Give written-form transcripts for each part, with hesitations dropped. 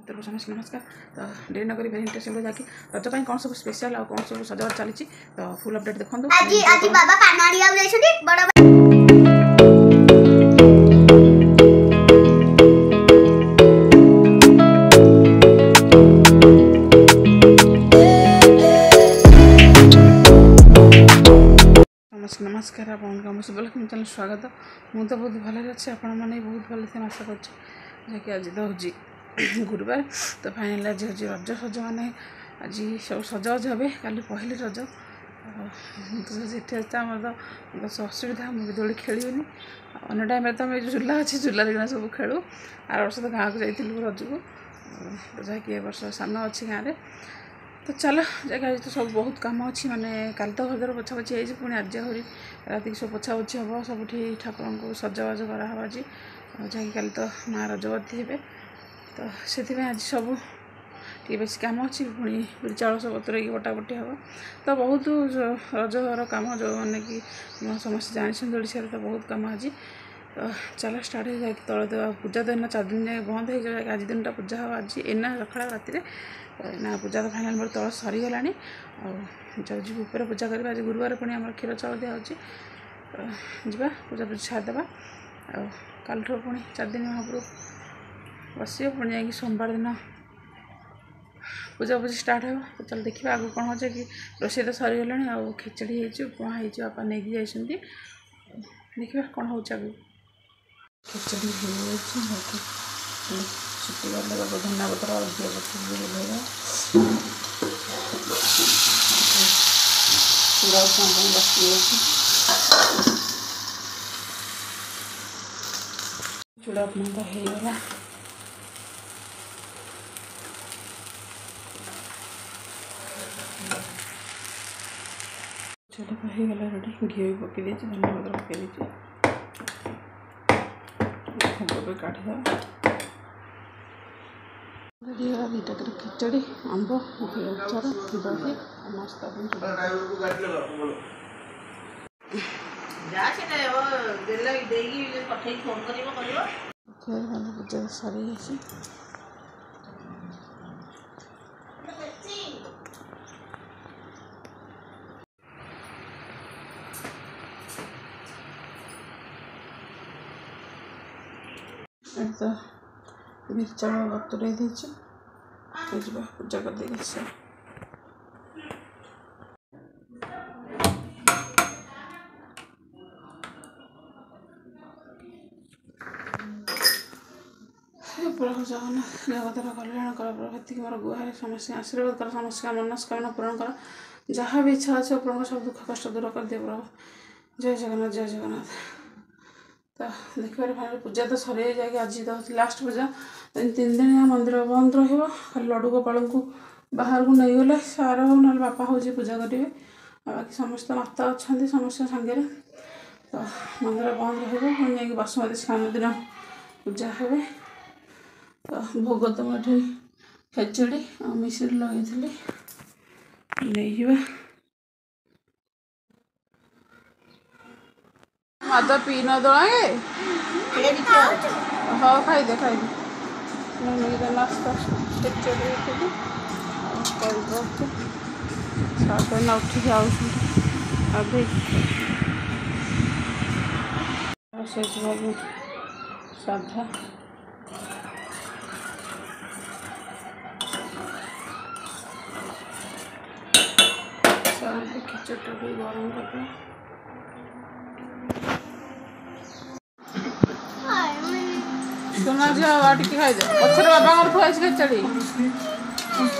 तो समस्त नमस्कार। तो डेरी नगरी वेरी इंटरेस्टिंग जाकि रज पाई कौन सब स्पेशल और कौन सब सजावट चली तो फुल अपडेट देखो। आज बाबा कानाड़िया जाइछथि बड़ नमस्कार आपन शुभलक्ष्मी चैनल स्वागत। मुझे तो बहुत भल अच्छे आपण मैंने बहुत भल थे आशा कर आज तो हूँ गुरुवार। तो फाइनाल आज हूँ रज सज मैंने आज सब सजवाज हे काली पहली रज तो आम तो असुविधा मुझे दोड़ी खेलनी अन्य टाइम तो आम झूला अच्छे झूलार किना सब खेलु। आर वर्ष तो गाँव को जाइलु रज को जहाँकि वर्ष सान अच्छी गाँव में। तो चलो जगह तो सब बहुत कम अच्छी माने कल तो घर पोछा पोछी हो पुणी आज आहरी राति सब पोछा पोछी हम सब ठाकुर को सजबाज कराहब आज जहाँकि कल तो माँ रजवती हे। तो से आज सब टे बेस कम अच्छी पुणी चाउल सब बतर बटाबटी हम तो बहुत रजर कम जो मैंने कि समस्त जानी ओडिशा तो बहुत कम आज। तो चलो स्टार्ट हो जाए तल देवा पूजा तो इना 4 दिन जाए बंद हो जाए आज दिन पूजा हम आज एना रखा राति ना पूजा तो फाइनाल मोर तल सरीगला जाऊँ ऊपर पूजा करवा आज गुरुवार पुणी आम क्षीर चाउल दिया जा पूजा पूजा छाड़देवा कल पुणी 4 दिन महाप्रभु बस पुणी जा सोमवार दिन पूजा पूजी स्टार्ट हो। तो चल देखिए आगे कौन हो कि रोषे तो सरीगला आ खिचड़ी उपमा होपा नहीं जाइए देखिए कौन हो आगे खिचड़ी छुट्टी गले धनिया पत्र अधिक पत्र चूड़ा बस चूड़ा उपमा तो होगा चूड़ा तो होगा रेडी घी भी पकई दे धनिया पत्र पकई दे काढ़ीद दीटा कर खिचड़ी आंब अचार दही नास्ता पूजा सारी तो मिर्चा बतुरे देची पूजा कर देगी से प्रभु जगन्नाथ जगतर कल्याण कर प्रभु मोर गुहार समस्त आशीर्वाद कर समस्त मनस्कामना पूरण कर जहाँ भी इच्छा अच्छे प्रभु सब दुख कष्ट दूर कर दे प्रभु। जय जगन्नाथ जय जगन्नाथ। तो देखिए फाइनल पूजा तो सर जाए आज तो लास्ट पूजा 3 दिन मंदिर बंद रही लड्डू गोपाल को बाहर को नहीं गले सार हो ना बापा हो पूजा करेंगे बाकी समस्त माता अच्छा समस्त सांगे तो मंदिर बंद रही बासुमती स्नान दिन पूजा हे। तो भोग तो मुझे खिचड़ी और मिश्री लगे नहीं माता पी न दे हाँ खाईदे खाईदे नास्ता खिचड़ी सात उठिक आउ साधा खिचड़ी गरम कर सुना जाओ टे खाई पचर बाबा थुआ खिचड़ी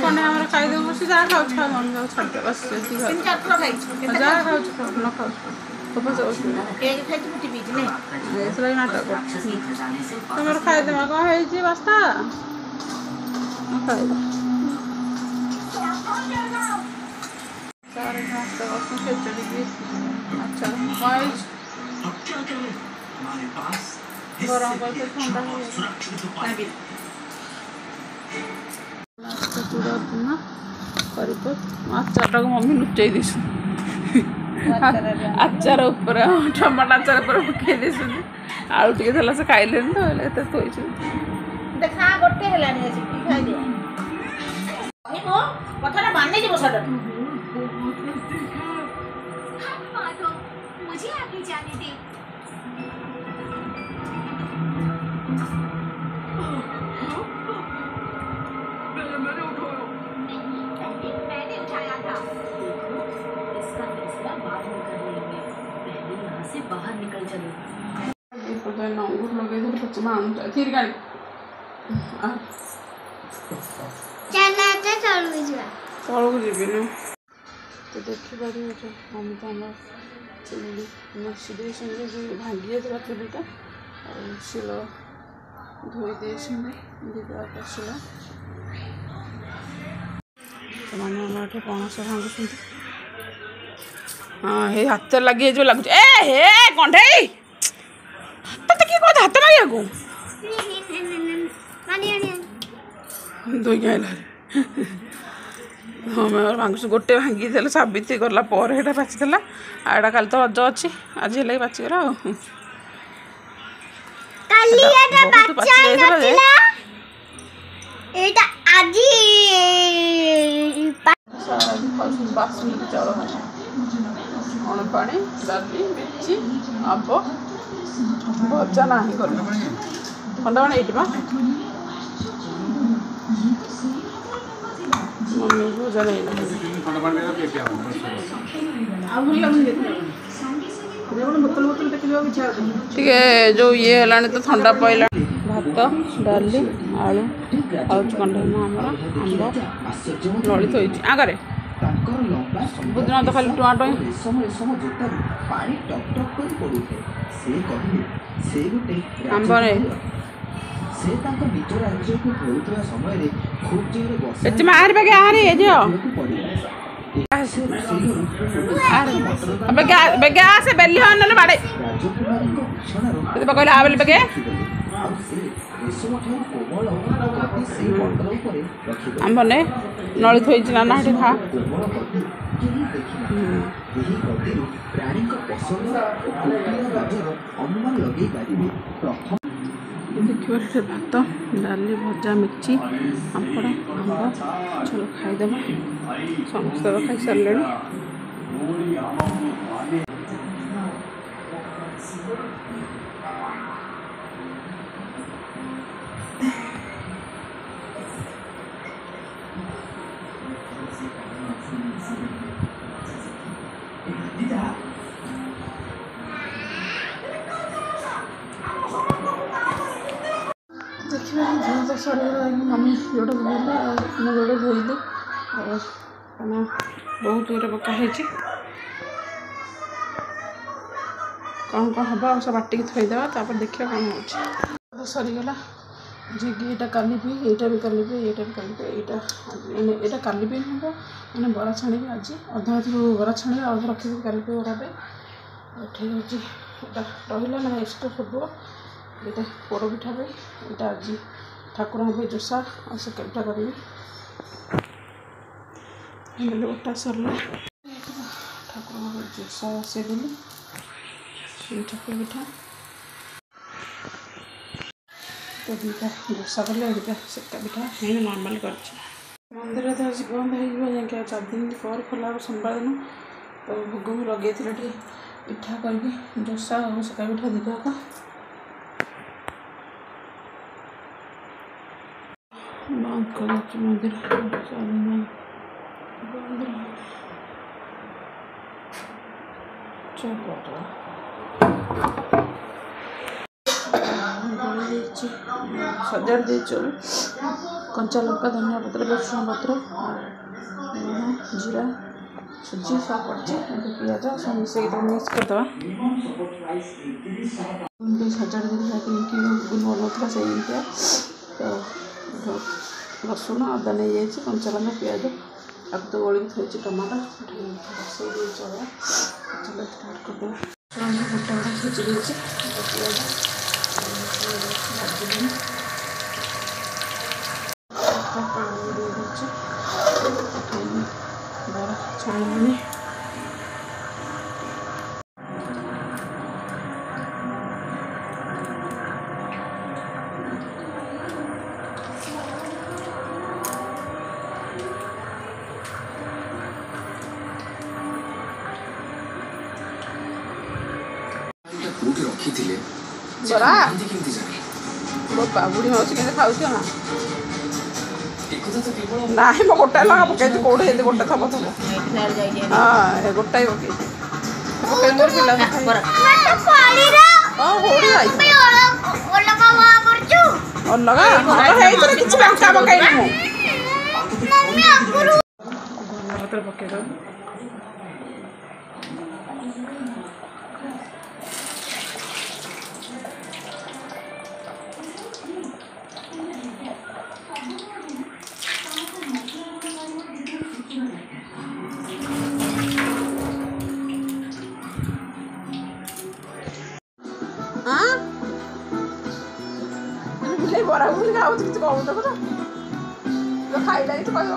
कौन आम खाईदे बस जहाँ खाऊ खा मन जाओ छाड़े बस जहाँ खाऊ न खाऊ नाटक तुम खाईदे कौन है बस्ता खाई खिचड़ी अच्छा गरम करके ठंडा चूड़ा उपमा कर आचार को मम्मी लुचाई दी आचार उपर टमाटो आचार पर पकई दे आलू टे से खाइले तो थोड़ी देखा गोटे हेलानी अछि की खाइ दे माउंट थीर गाड़ी चैनल चलू जा तौक जीवन तो देखिपारे मम्मी तो आम चुली सिदेशन जो भांगी जाता चुलीटा और शिल धोई दे दिदा शिल से पणस भांगुं हाँ ये हाथ लगे जो लगुच ए हे कंठे तो किए कौन हाथ मारिया को दुई आइला हाँ मैं भांगुस गोटे भांगी देले साबित्री गला पर हेटा पाची देला आड़ा काल तो रज अच्छी आज हेले पाची गला काली एटा बच्चा नथिला एटा आजी बासमती चाउल अण पानी डाली मिर्ची आंब भजा ना कर ठंडा पानी ये मम्मी भजा नहीं जो ये है तो ठंडा पड़ा भात डाली आलू आलू कंडे आमर आंब ललित होती आगे सबुदिन तो खाली टमाटो आंब मार बेगे आरे बेगे आसे बेली हो ना बाड़े कहले आवेल बेगे आंब ने नलित होती ना ना खा देखिए भात डाली भजा मिर्ची पापड़ आंब चलो खाईदे समस्त तो खाई सारे देखिए झील तो सड़गला मम्मी जोड़े धोइले मैं जोड़े धोइली और बहुत गोटे पकाई कौन कौन हम सब बाटिक थोदेवा देखिए कौन हो सरीगला झिगी यहाँ काली भी यहाँ भी काली भी यहाँ भी काली भी यहाँ यहाँ काली भी हम मैंने बरा छाणी आज अधा अधु बरा छाणी अधा रखी काली भी बरा ठीक अच्छे रहा ना एक्सट्रा फुटबल ये पोड़ पिठा पे यहाँ आज ठाकुर जोसा और से पिठा करी गोटा सरला ठाकुर जोसा बसईदेली ठाकुर पिठा तो दुटा जोसा कले दुटा सेका पिठा मैं नॉर्मल कर मंदिर तो आज बंद हो 4 दिन पर खोला सोमवार दिन तो भोग भी लगे पिठा करके जोसा और सेका पिठा दुटा बंद कर मंदिर सजाड़ दे कंचा लंका धनिया पत्र रसुण पत्र जीरा सुजी सब पड़े पिज सब मिसेक मिक्स करदे सजाड़ दे बनाता से तो रसुण अदा नहीं जाइए कंचा लंका पिज अब तो गोली भी थोड़ी टमाटो बसई दे चलो चलो स्टार्ट करदे गोटा गोटा खिची देती पिज बरा छाणी बरा बुढ़ी मौसी के खाऊ ना ना मो गोटा लगा पकई कौटे गोटे थब थब हाँ गोटा ही पकई पिला ହଁ ହୋଡ଼ି ମମ୍ମି ଅଲଗା ମା କରୁଛୁ ଅଲଗା ହେଇଥିରେ କିଛି ଲଙ୍କା ପକାଇନି ମୁଁ ମମ୍ମି ଆଗରୁ ଧନିଆ ପତ୍ର ପକେଇଦେବୁ ବରା ବୁଲି ଖାଉଛି କିଛି କହୁଛ କଥା ଖାଇଲା କିଛି କହିବ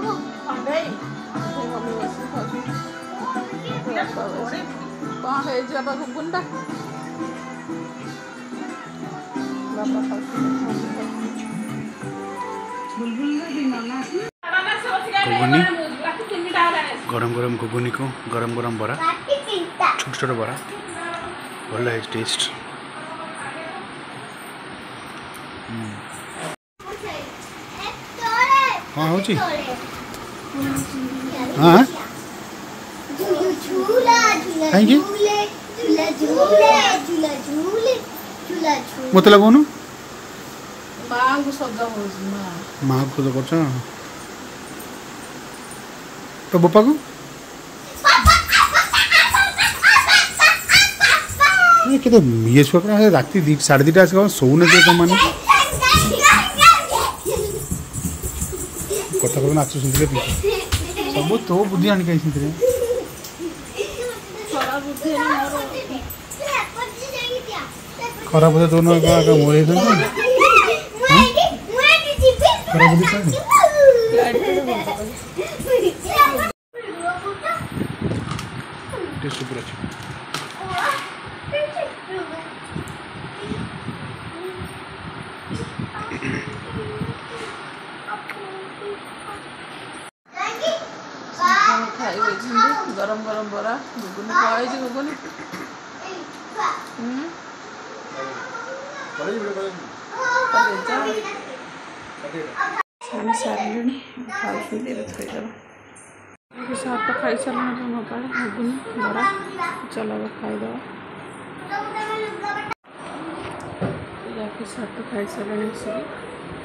କ'ଣ ହେଇଛି ବାପା ଘୁଗୁନିଟା घुगुनी गरम गरम घुगुनी को गरम गरम बरा छोट छोट बरा भल है टेस्ट हाँ हो हाँ थैंक यू मत लगौन माँ को सजा कर तो बापा को के ये छुआ राति 2:30 आस शोने तुम मैंने कथा कह नाच सुनते सब तो बुद्धि आनी कहीं खराब बुद्धि दोनों मोर खराब बुद्धि सुपर अच्छी गरम गरम बरा घुगुनी खाई घुगुनी छाणी सारे खाई थोड़ा सात खाई सारे नपाड़े घुगुनी बरा चलो खाईद सात खाई सारे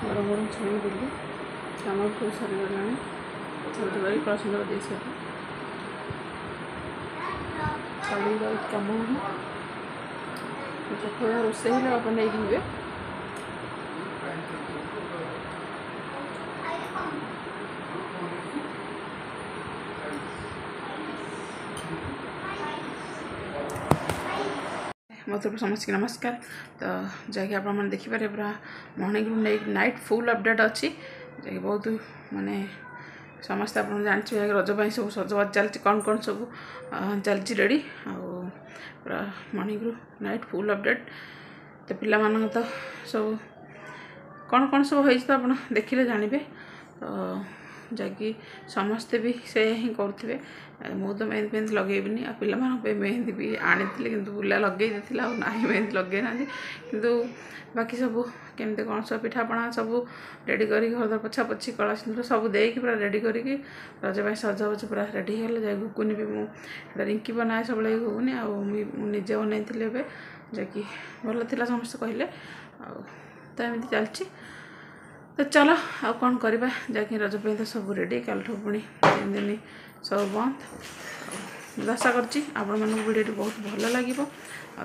गरम गरम छाणी देली चामल खोई सारी गला छुरी कड़ा सुंदर दे सारे छाड़ी कम थोड़ा रोसे आप नहीं हुए मतलब समस्त नमस्कार तो जैक आप देखिपारे पूरा मॉर्निंग रू नाइट फुल अपडेट अच्छी जैक बहुत माने समस्त आप जानते रजपाई सब सजबाज चलती कौन कौन सब चलती रेडी पूरा मॉर्निंग रू नाइट फुल अपडेट तो पिला मान तो सब कौन कौन सब हो आप देखिले जानवे तो जैकि समस्ते भी से ही करुवे मु तो मेहंदी मेहंदी लगेबी आ पिला मेहंदी भी आनी कि बुला लगे ना मेहंदी लगे ना कि बाकी सब केमती कौन सब पिठापणा सब रेडी कर घर पोछा पोछी कला सिंदूर सब देकी पूरा रेडी करके रज सजावज पूरा रेडी होगा जाए घुगुनी भी मुझे रिंकी बनाए सब घुगुनी आजे बनई जैकि भल था समस्त कहले तो एमती चलती तो चलो आ कौन करवा जैकि रज तो सब रेडी कल पुणी 3 दिन सब बंद आशा कर बहुत भल लगे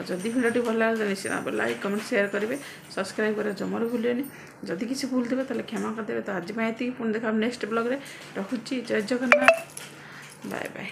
जदि भिडियो भल लगे तो निश्चित लाइक कमेंट शेयर करेंगे सब्सक्राइब कर जमार भूलेनि जदि किसी भूल थे तो क्षमा करदे तो आज ये पुणी देखा नेक्स्ट ब्लॉग रे रखुची जय जगन्नाथ बाय बाय।